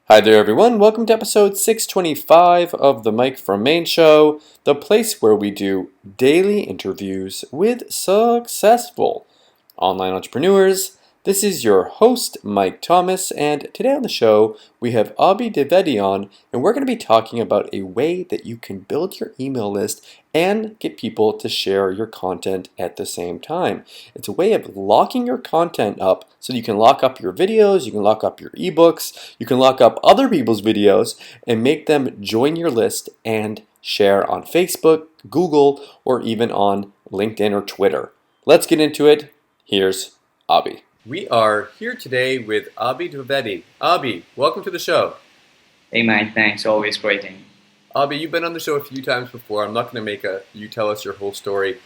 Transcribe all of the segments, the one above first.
Hi there, everyone. Welcome to episode 625 of the Mike from Maine Show, the place where we do daily interviews with successful online entrepreneurs. This is your host, Mike Thomas, and today on the show we have Abhi Dwivedi on, and we're going to be talking about a way that you can build your email list and get people to share your content at the same time. It's a way of locking your content up so you can lock up your videos, you can lock up your ebooks, you can lock up other people's videos and make them join your list and share on Facebook, Google, or even on LinkedIn or Twitter. Let's get into it. Here's Abhi. We are here today with Abhi Dwivedi. Abhi, welcome to the show. Hey Mike, thanks. Always great. Abhi, you've been on the show a few times before. I'm not going to make you tell us your whole story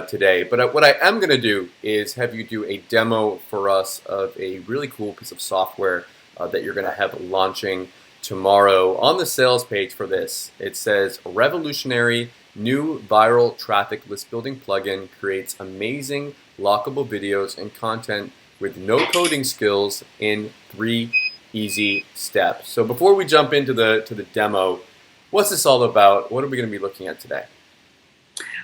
today, but what I am going to do is have you do a demo for us of a really cool piece of software that you're going to have launching tomorrow. On the sales page for this, it says revolutionary new viral traffic list building plugin creates amazing lockable videos and content with no coding skills in 3 easy steps. So before we jump into the demo, what's this all about? What are we going to be looking at today?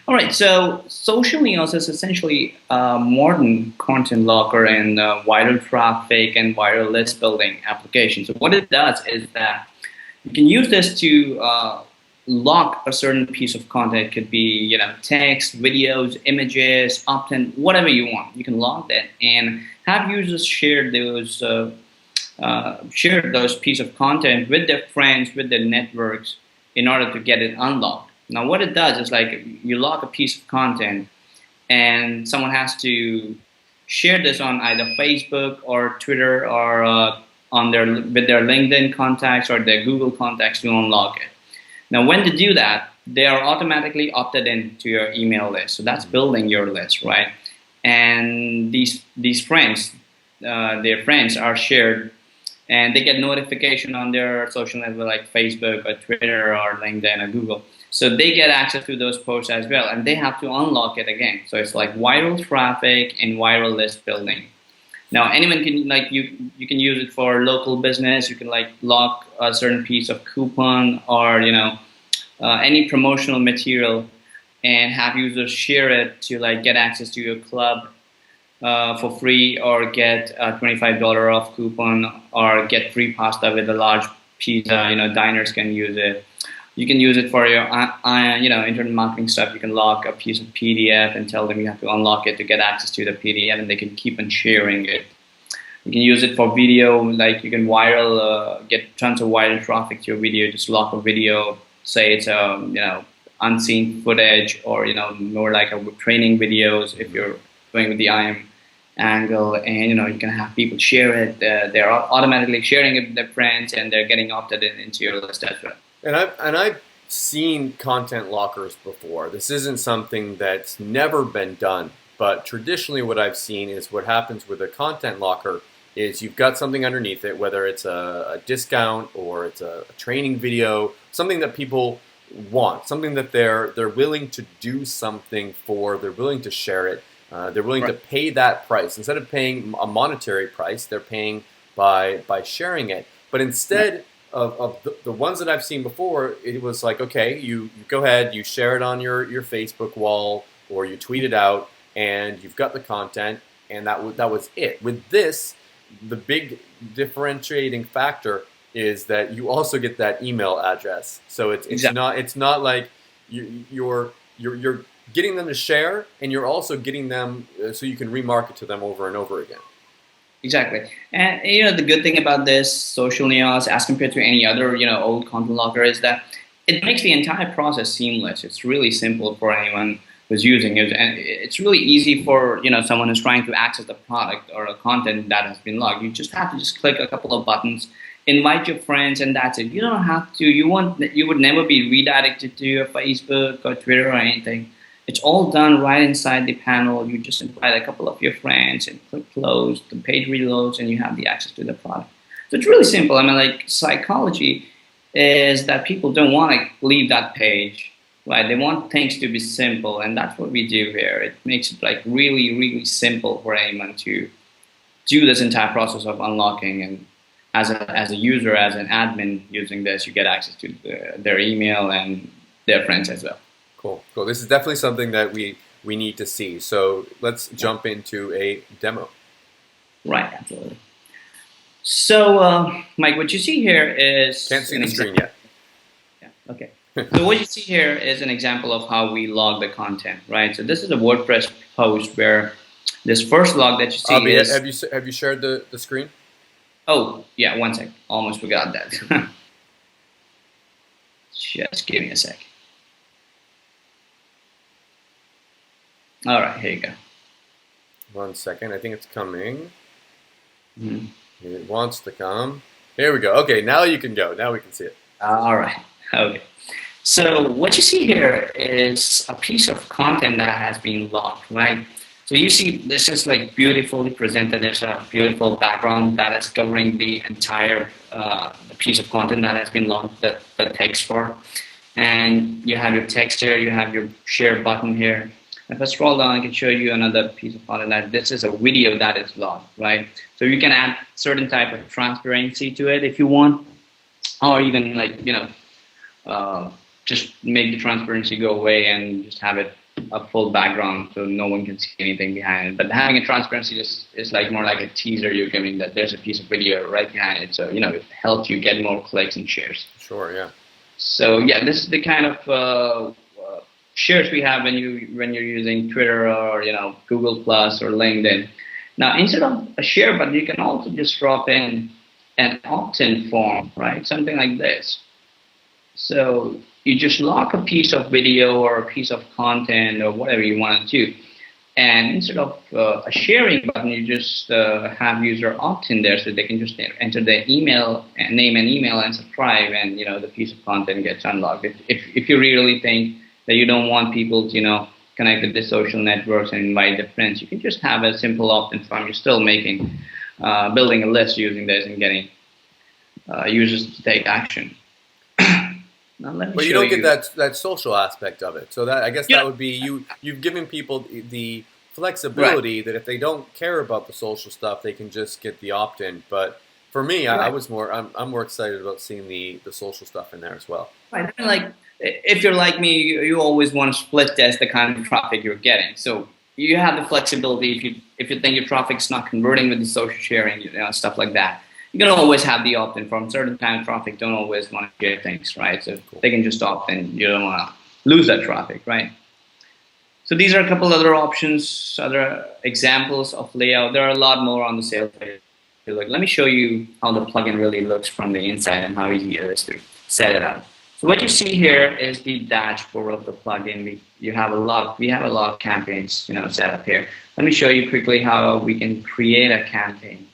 All right, so social news is essentially a modern content locker and viral traffic and viral list building application. So what it does is that you can use this to lock a certain piece of content. It could be, text, videos, images, opt-in, whatever you want. You can lock that and have users share those piece of content with their friends, with their networks, in order to get it unlocked. Now, what it does is like you lock a piece of content, and someone has to share this on either Facebook or Twitter or with their LinkedIn contacts or their Google contacts to unlock it. Now, when they do that, they are automatically opted into your email list. So that's building your list, right? And these friends, their friends are shared, and they get notification on their social network like Facebook or Twitter or LinkedIn or Google. So they get access to those posts as well, and they have to unlock it again. So it's like viral traffic and viral list building. Now anyone can, you can use it for local business. You can lock a certain piece of coupon or any promotional material and have users share it to get access to your club for free, or get a $25 off coupon, or get free pasta with a large pizza. Diners can use it. You can use it for your internet marketing stuff. You can lock a piece of PDF and tell them you have to unlock it to get access to the PDF, and they can keep on sharing it. You can use it for video, like you can get tons of viral traffic to your video. Just lock a video, say it's unseen footage, or more like a training videos if you're going with the IM angle, and you can have people share it. They're automatically sharing it with their friends, and they're getting opted into your list as well. And I've seen content lockers before. This isn't something that's never been done, but traditionally what I've seen is what happens with a content locker is you've got something underneath it, whether it's a discount or it's a training video, something that people want, something that they're willing to do something for, they're willing to share it, they're willing to pay that price. Instead of paying a monetary price, they're paying by sharing it. But instead of the ones that I've seen before, it was like, okay, you go ahead, you share it on your Facebook wall, or you tweet it out, and you've got the content, and that was it. With this, the big differentiating factor is that you also get that email address. So it's not like you're getting them to share, and you're also getting them so you can remarket to them over and over again. Exactly. And the good thing about this social neos as compared to any other old content locker is that it makes the entire process seamless. It's really simple for anyone who's using it, and it's really easy for someone who's trying to access the product or a content that has been logged. You just have to click a couple of buttons, invite your friends, and that's it. You don't have to. You would never be redirected to your Facebook or Twitter or anything. It's all done right inside the panel. You just invite a couple of your friends and click close. The page reloads, and you have the access to the product. So it's really simple. I mean, psychology is that people don't want to leave that page, right? They want things to be simple, and that's what we do here. It makes it really, really simple for anyone to do this entire process of unlocking and as a user, as an admin using this, you get access to their email and their friends as well. Cool, cool. This is definitely something that we need to see. So let's jump into a demo. Right, absolutely. So, Mike, what you see here is Can't see the screen yet. Yeah, okay. So what you see here is an example of how we log the content, right? So this is a WordPress post where this first log that you see Abhi, is. have you shared the screen? Oh, yeah, one sec. Almost forgot that. Just give me a sec. All right, here you go. 1 second. I think it's coming. Mm-hmm. It wants to come. Here we go. Okay, now you can go. Now we can see it. All right. Okay. So what you see here is a piece of content that has been logged, right? So you see this is like beautifully presented. There's a beautiful background that is covering the entire piece of content that has been logged, the text for. And you have your text here, you have your share button here. If I scroll down, I can show you another piece of content that this is a video that is logged, right? So you can add certain type of transparency to it if you want, or even like, just make the transparency go away and just have it a full background so no one can see anything behind it. But having a transparency is like more like a teaser you're giving that there's a piece of video right behind it. So, it helps you get more clicks and shares. Sure, yeah. So yeah, this is the kind of shares we have when you're using Twitter or Google Plus or LinkedIn. Now instead of a share button, you can also just drop in an opt-in form, right? Something like this. So you just lock a piece of video or a piece of content or whatever you want to do, and instead of a sharing button, you just have user opt-in there, so they can just enter their email and name and email and subscribe, and the piece of content gets unlocked. If you really think that you don't want people to connect with the social networks and invite their friends, you can just have a simple opt-in form. You're still building a list using this and getting users to take action. Now let me But you show don't get that social aspect of it. So that I guess that would be you've given people the flexibility that if they don't care about the social stuff, they can just get the opt-in. But for me, I'm more excited about seeing the social stuff in there as well. Right. Like if you're like me, you always want to split test the kind of traffic you're getting. So you have the flexibility if you think your traffic's not converting with the social sharing, stuff like that. You can always have the opt-in from certain kind of traffic. Don't always want to share things, right? So they can just opt in. You don't want to lose that traffic, right? So these are a couple other options, other examples of layout. There are a lot more on the sales page. Let me show you how the plugin really looks from the inside and how easy it is to set it up. So what you see here is the dashboard of the plugin. We have a lot of campaigns, set up here. Let me show you quickly how we can create a campaign.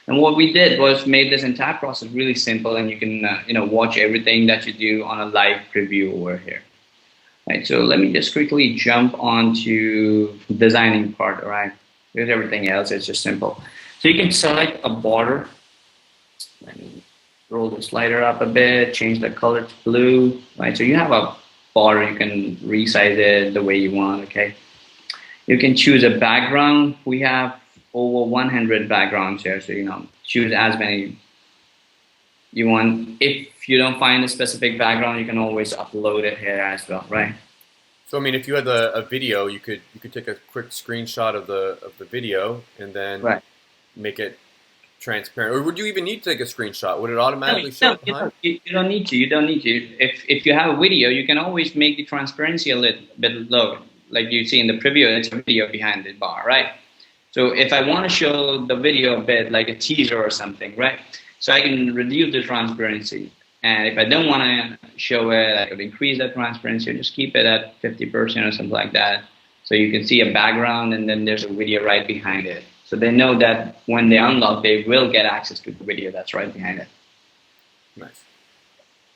And what we did was made this entire process really simple, and you can watch everything that you do on a live preview over here. Right, so let me just quickly jump onto designing part, all right? Because everything else is just simple. So you can select a border. Let me roll the slider up a bit, change the color to blue, right? So you have a border, you can resize it the way you want, okay? You can choose a background. We have over 100 backgrounds here, so choose as many you want. If you don't find a specific background, you can always upload it here as well, right? So I mean, if you had a video, you could take a quick screenshot of the video and then make it transparent. Or would you even need to take a screenshot? Would it automatically show it behind? You don't need to. You don't need to. If you have a video, you can always make the transparency a little bit lower, like you see in the preview. It's a video behind the bar, right? So if I want to show the video a bit like a teaser or something, right? So I can reduce the transparency. And if I don't want to show it, I could increase that transparency or just keep it at 50% or something like that. So you can see a background and then there's a video right behind it. So they know that when they unlock, they will get access to the video that's right behind it. Nice.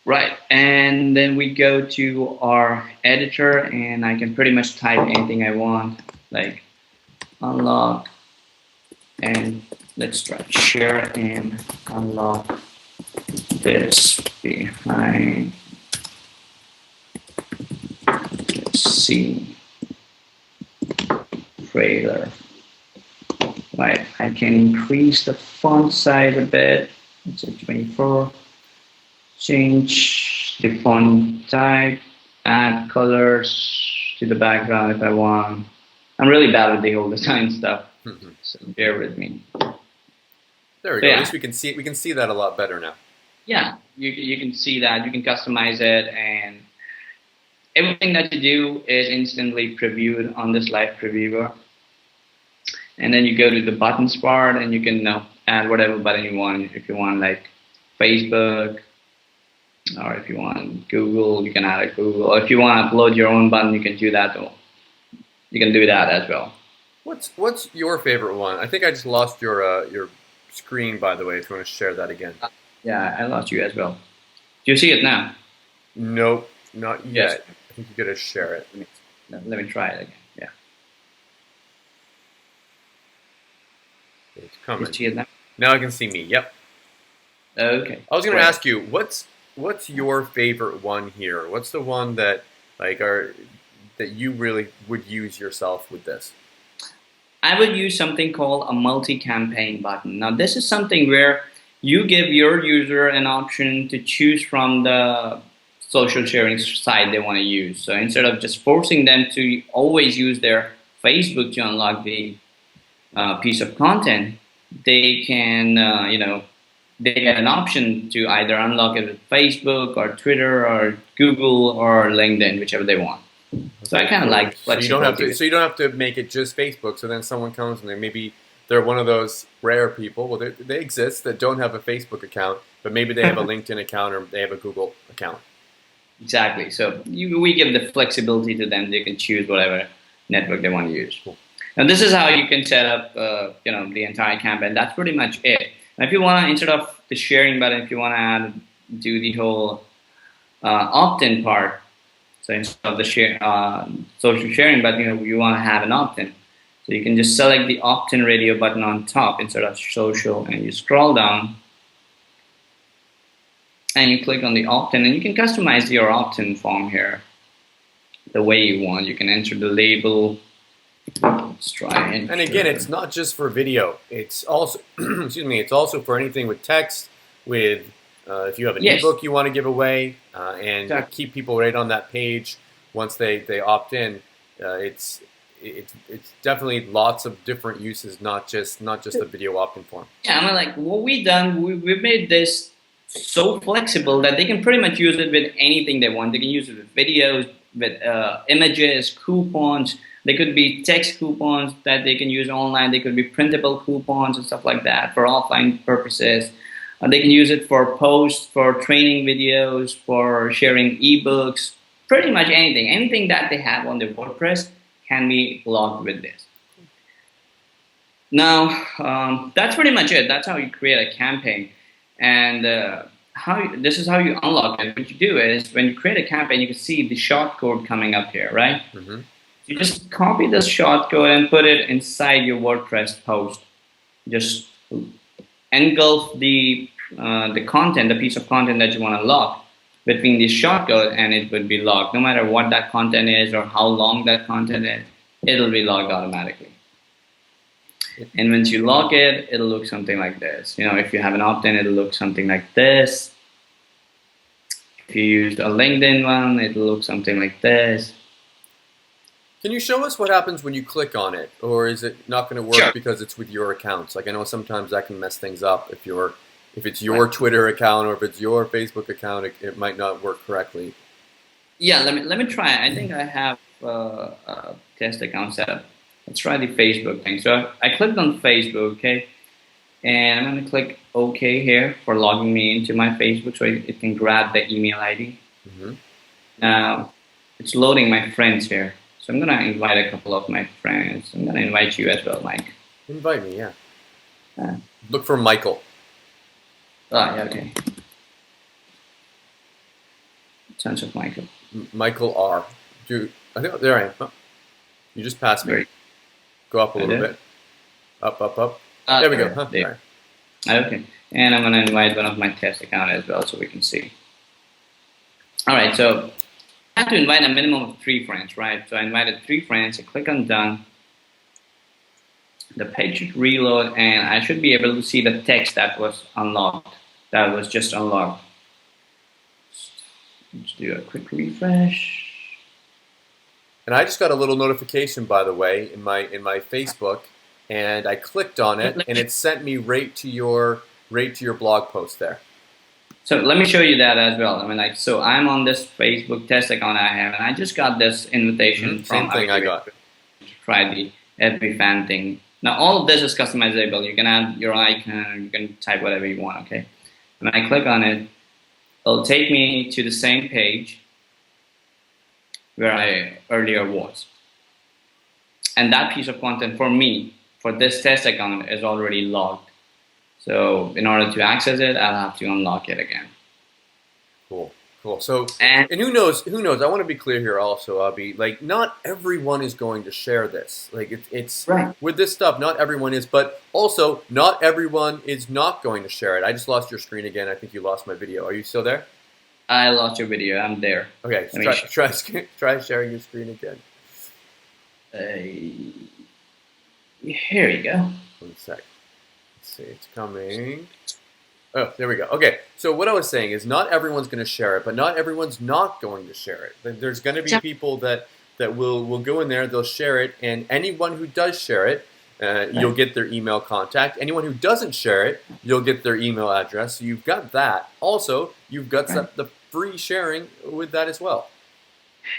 Right, and then we go to our editor and I can pretty much type anything I want, like unlock, and let's try share and unlock this behind the scene trailer Right, I can increase the font size a bit. It's a 24. Change the font type, add colors to the background if I want. I'm really bad with the whole design stuff, Mhm. so bear with me. There we But go. At yeah, least we can see that a lot better now. yeah, you can see that you can customize it, and everything that you do is instantly previewed on this live previewer. And then you go to the buttons part, and you can add whatever button you want. If you want like Facebook, or if you want Google, you can add a Google. Or if you want to upload your own button, you can do that. You can do that as well. What's your favorite one? I think I just lost your screen, by the way. If you want to share that again. Yeah, I lost you as well. Do you see it now? Nope, not Yes. yet. I think you gotta share it. Let me try it again. Yeah. It's You coming. see it now? Now I can see me. Yep. Okay. I was gonna Great. ask you what's your favorite one here? What's the one that like are that you really would use yourself with this? I would use something called a multi-campaign button. Now, this is something where you give your user an option to choose from the social sharing site they want to use. So instead of just forcing them to always use their Facebook to unlock the piece of content, they can, they get an option to either unlock it with Facebook or Twitter or Google or LinkedIn, whichever they want. So I Okay, kind of cool. like flexibility. So you don't have to make it just Facebook. So then someone comes and they're one of those rare people. Well, they exist that don't have a Facebook account, but maybe they have a LinkedIn account or they have a Google account. Exactly. So we give the flexibility to them. They can choose whatever network they want to use. Cool. And this is how you can set up, the entire campaign. That's pretty much it. And if you want to, instead of the sharing button, if you want to do the whole opt-in part, so instead of the social sharing button, you want to have an opt-in. So you can just select the opt-in radio button on top instead of social, and you scroll down and you click on the opt-in, and you can customize your opt-in form here the way you want. You can enter the label. Let's try it. And again, it's not just for video. It's also, excuse me, it's also for anything with text, with if you have an Yes, ebook you want to give away, and exactly. keep people right on that page once they opt in. It's definitely lots of different uses, not just the video opt-in form. Yeah, I mean, like what we've done, we've made this so flexible that they can pretty much use it with anything they want. They can use it with videos, with images, coupons. They could be text coupons that they can use online. They could be printable coupons and stuff like that for offline purposes. They can use it for posts, for training videos, for sharing ebooks, pretty much anything. Anything that they have on their WordPress can be logged with this. Now, that's pretty much it. That's how you create a campaign. And this is how you unlock it. What you do is when you create a campaign, you can see the shortcode coming up here, right? Mm-hmm. You just copy this shortcode and put it inside your WordPress post. Just engulf the content, the piece of content that you want to lock between this shortcode, and it would be logged. No matter what that content is or how long that content is, it'll be logged automatically. And once you lock it, it'll look something like this. If you have an opt-in, it'll look something like this. If you used a LinkedIn one, it'll look something like this. Can you show us what happens when you click on it, or is it not going to work Sure. because it's with your accounts? Like I know sometimes that can mess things up if it's your Twitter account or if it's your Facebook account, it might not work correctly. Yeah, let me try it. I think I have a test account set up. Let's try the Facebook thing. So I clicked on Facebook, okay, and I'm going to click OK here for logging me into my Facebook so it can grab the email ID. Mm-hmm. Now it's loading my friends here. So I'm going to invite a couple of my friends. I'm going to invite you as well, Mike. Invite me, yeah. Uh, Look for Michael. yeah, okay. Tons of Michael. Michael R. I think there I am. Oh, you just passed me. Great. Go up a little bit. Up, up, up. There we go. Huh? There. Okay. And I'm going to invite one of my test account as well so we can see. All right, so I have to invite a minimum of 3 friends, right? So I invited 3 friends. I click on done. The page should reload, and I should be able to see the text that was unlocked, that was just unlocked. Let's do a quick refresh. And I just got a little notification, by the way, in my Facebook, and I clicked on it, and it sent me right to your blog post there. So let me show you that as well. I mean, like, so I'm on this Facebook test account I have, and I just got this invitation from Same thing Abhi I got. to try the FB fan thing. Now, all of this is customizable. You can add your icon, you can type whatever you want, okay? When I click on it, it'll take me to the same page where I earlier was. And that piece of content for me, for this test account, is already logged. So in order to access it, I'll have to unlock it again. Cool, cool. So, And and who knows? Who knows? I want to be clear here, also, Abhi. Like, not everyone is going to share this. Like, it's right. with this stuff. Not everyone is, but also not everyone is not going to share it. I just lost your screen again. I think you lost my video. Are you still there? I lost your video. I'm there. Okay, so try sharing your screen again. Here you go. 1 sec. Let's see, it's coming. Oh, there we go. Okay, so what I was saying is not everyone's going to share it, but not everyone's not going to share it. There's going to be people that will go in there, they'll share it, and anyone who does share it, you'll get their email contact. Anyone who doesn't share it, you'll get their email address. So you've got that. Also, you've got the free sharing with that as well.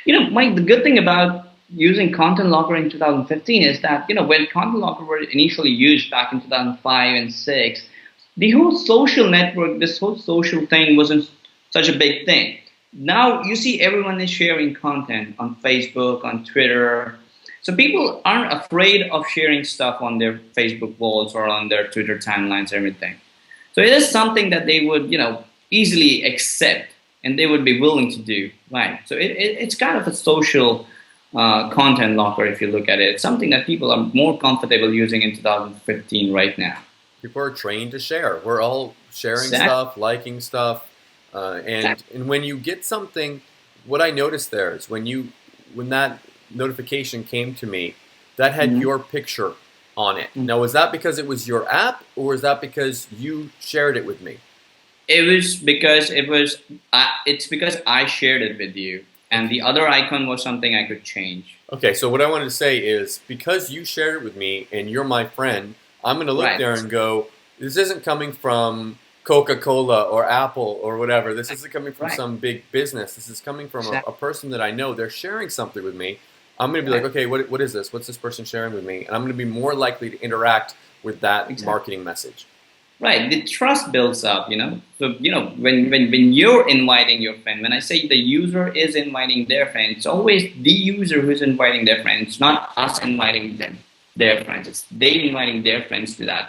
You know, Mike, the good thing about using Content Locker in 2015 is that, you know, when Content Locker were initially used back in 2005 and 6, the whole social network, this whole social thing wasn't such a big thing. Now you see everyone is sharing content on Facebook, on Twitter. So people aren't afraid of sharing stuff on their Facebook walls or on their Twitter timelines, everything. So it is something that they would, you know, easily accept and they would be willing to do, right? So it's kind of a social content locker if you look at it. It's something that people are more comfortable using in 2015 right now. People are trained to share. We're all sharing stuff, liking stuff, and when you get something, what I noticed there is when that notification came to me, that had your picture on it. Now, was that because it was your app, or was that because you shared it with me? It was because it's because I shared it with you, and the other icon was something I could change. Okay, so what I wanted to say is because you shared it with me and you're my friend, I'm going to look there and go, this isn't coming from Coca-Cola or Apple or whatever. This isn't coming from some big business. This is coming from a person that I know. They're sharing something with me. I'm going to be like, okay, what is this? What's this person sharing with me? And I'm going to be more likely to interact with that marketing message. Right, the trust builds up, you know. So, you know, when you're inviting your friend, when I say the user is inviting their friend, it's always the user who's inviting their friend. It's not us inviting them, their friends. It's they inviting their friends to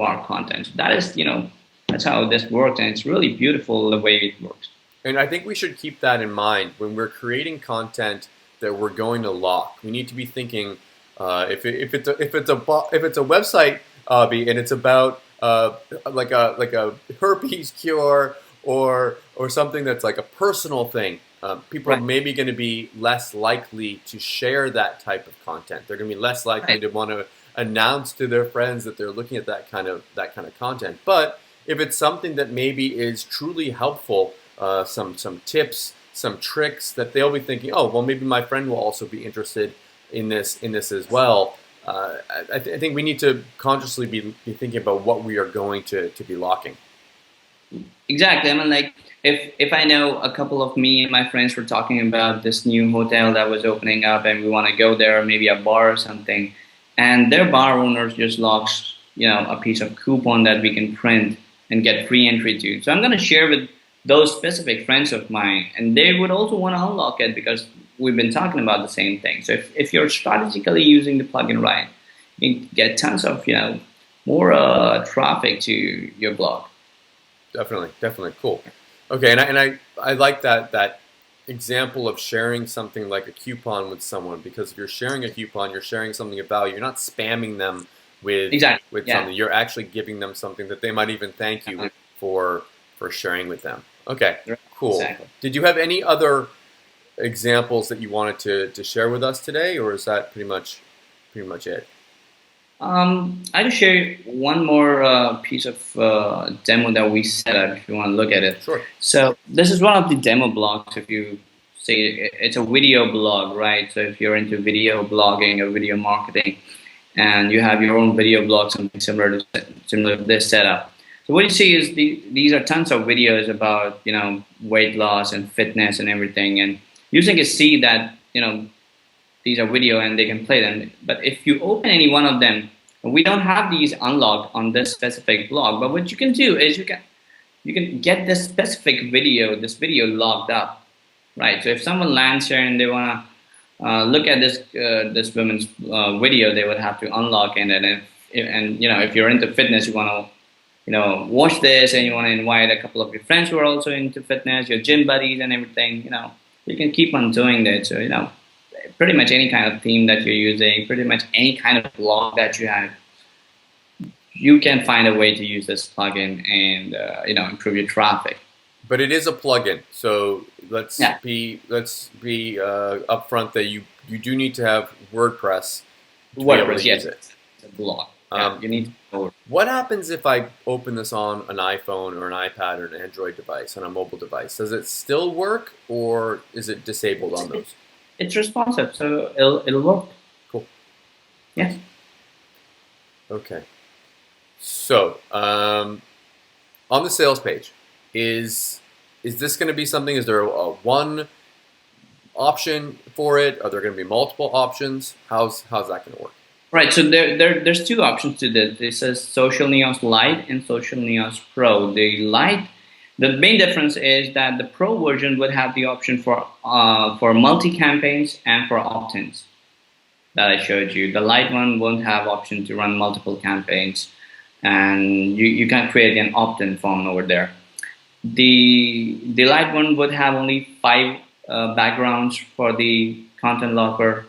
our content. That is, you know, that's how this works, and it's really beautiful the way it works. And I think we should keep that in mind when we're creating content that we're going to lock. We need to be thinking if it's a website, Abhi, and it's about like a herpes cure or something that's like a personal thing, people are maybe going to be less likely to share that type of content. They're going to be less likely to want to announce to their friends that they're looking at that kind of content. But if it's something that maybe is truly helpful, some tips, some tricks that they'll be thinking, oh, well, maybe my friend will also be interested in this as well. I think we need to consciously be thinking about what we are going to be locking. Exactly. I mean, like, if I know a couple of me and my friends were talking about this new hotel that was opening up and we want to go there, maybe a bar or something, and their bar owners just locks, you know, a piece of coupon that we can print and get free entry to. So I'm going to share with those specific friends of mine, and they would also want to unlock it because we've been talking about the same thing. So if you're strategically using the plugin right, you can get tons of, you know, more traffic to your blog. Definitely, cool. Okay, and I like that example of sharing something like a coupon with someone, because if you're sharing a coupon, you're sharing something of value. You're not spamming them with something. You're actually giving them something that they might even thank you for sharing with them. Okay, cool. Exactly. Did you have any other examples that you wanted to share with us today, or is that pretty much it? I just share one more piece of demo that we set up if you want to look at it. Sure. So this is one of the demo blogs. If you say it's a video blog, right? So if you're into video blogging or video marketing, and you have your own video blog, something similar to this setup. So what you see is these are tons of videos about weight loss and fitness and everything, and using can see that these are video and they can play them. But if you open any one of them, we don't have these unlocked on this specific blog. But what you can do is you can get this specific video, logged up, right? So if someone lands here and they want to look at this woman's video, they would have to unlock it. And if you're into fitness, you want to watch this, and you want to invite a couple of your friends who are also into fitness, your gym buddies and everything. You can keep on doing that. So pretty much any kind of theme that you're using, pretty much any kind of blog that you have, you can find a way to use this plugin and improve your traffic. But it is a plugin, so let's Yeah. be upfront that you do need to have WordPress to be able WordPress, to yes, use it. it's a blog. Yeah, you need to know. What happens if I open this on an iPhone or an iPad or an Android device, on a mobile device? Does it still work, or is it disabled on those? It's responsive, so it'll work. Cool. Yeah. Okay. So, on the sales page, is this going to be something? Is there a one option for it? Are there going to be multiple options? How's that going to work? Right, so there's two options to this. It says Social Neos Lite and Social Neos Pro. The main difference is that the Pro version would have the option for multi-campaigns and for opt-ins that I showed you. The Lite one won't have option to run multiple campaigns, and you can create an opt-in form over there. The Lite one would have only 5 backgrounds for the content locker,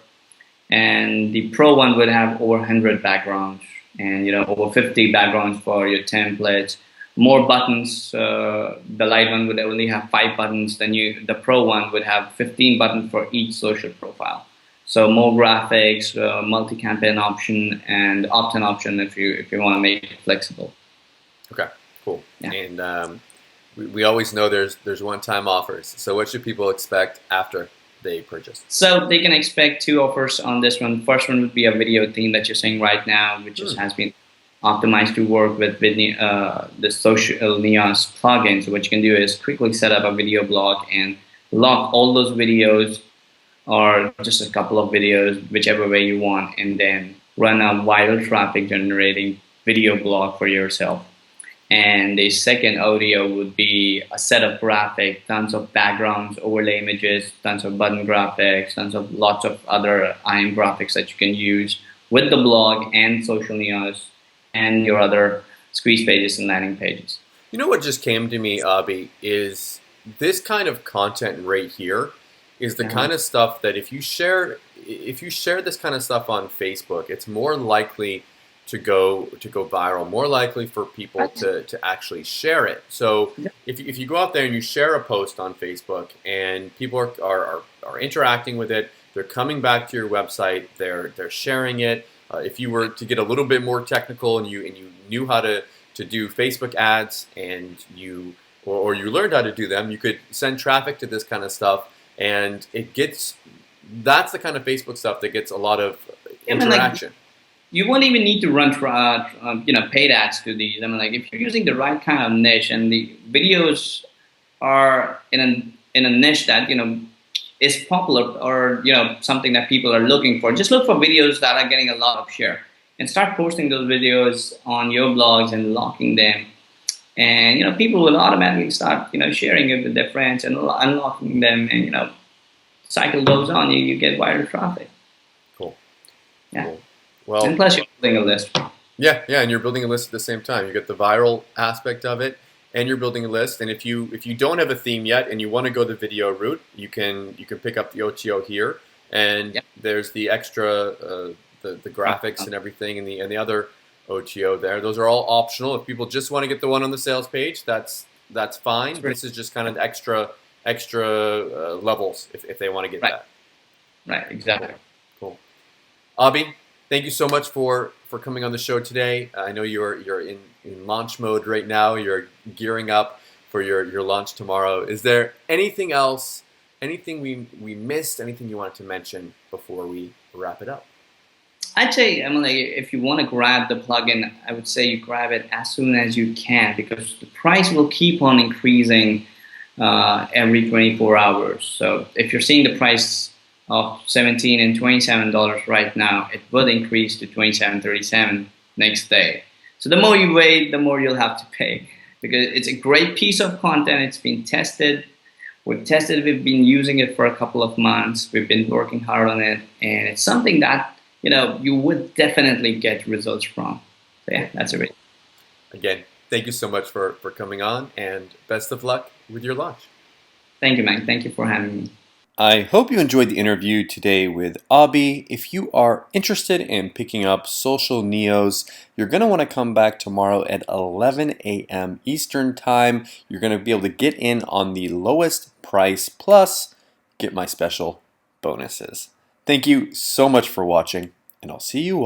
and the Pro one would have over 100 backgrounds, and over 50 backgrounds for your templates. More buttons. The Lite one would only have 5 buttons. Then the Pro one would have 15 buttons for each social profile. So more graphics, multi-campaign option, and opt-in option if you want to make it flexible. Okay, cool. Yeah. And we always know there's one-time offers. So what should people expect after they purchase? So they can expect 2 offers on this one. First one would be a video theme that you're seeing right now, which has been optimized to work with the Social Neos plugin. So what you can do is quickly set up a video blog and lock all those videos, or just a couple of videos, whichever way you want, and then run a viral traffic generating video blog for yourself. And the second audio would be a set of graphics, tons of backgrounds, overlay images, tons of button graphics, lots of other IM graphics that you can use with the blog and Social Neos and your other squeeze pages and landing pages. You know what just came to me, Abhi, is this kind of content right here is the kind of stuff that if you share this kind of stuff on Facebook, it's more likely to go viral, more likely for people to actually share it. So if you go out there and you share a post on Facebook and people are interacting with it, they're coming back to your website, they're sharing it. If you were to get a little bit more technical and you knew how to do Facebook ads and you learned how to do them, you could send traffic to this kind of stuff, and that's the kind of Facebook stuff that gets a lot of interaction. You won't even need to run paid ads to these. I mean, like, if you're using the right kind of niche and the videos are in a niche that is popular, or something that people are looking for, just look for videos that are getting a lot of share and start posting those videos on your blogs and locking them. And people will automatically start sharing it with their friends and unlocking them, and cycle goes on. You get viral traffic. Cool. Yeah. Cool. Well, and plus you're building a list. Yeah, and you're building a list at the same time. You get the viral aspect of it, and you're building a list. And if you don't have a theme yet and you want to go the video route, you can pick up the OTO here, and there's the extra the graphics and everything, and the other OTO there. Those are all optional. If people just want to get the one on the sales page, that's fine. This is just kind of extra levels if they want to get that. Right, exactly. Cool. Abhi, thank you so much for for coming on the show today. I know you're in launch mode right now. You're gearing up for your launch tomorrow. Is there anything else, anything we missed, anything you wanted to mention before we wrap it up? I'd say, Emily, if you want to grab the plugin, I would say you grab it as soon as you can, because the price will keep on increasing every 24 hours. So if you're seeing the price of $17 and $27 right now, it will increase to $27, $37 next day. So the more you wait, the more you'll have to pay, because it's a great piece of content. It's been tested. We've been using it for a couple of months. We've been working hard on it, and it's something that you would definitely get results from. So yeah, that's it. Again, thank you so much for coming on, and best of luck with your launch. Thank you, man. Thank you for having me. I hope you enjoyed the interview today with Abhi. If you are interested in picking up Social Neos, you're going to want to come back tomorrow at 11 a.m. Eastern Time. You're going to be able to get in on the lowest price, plus get my special bonuses. Thank you so much for watching, and I'll see you all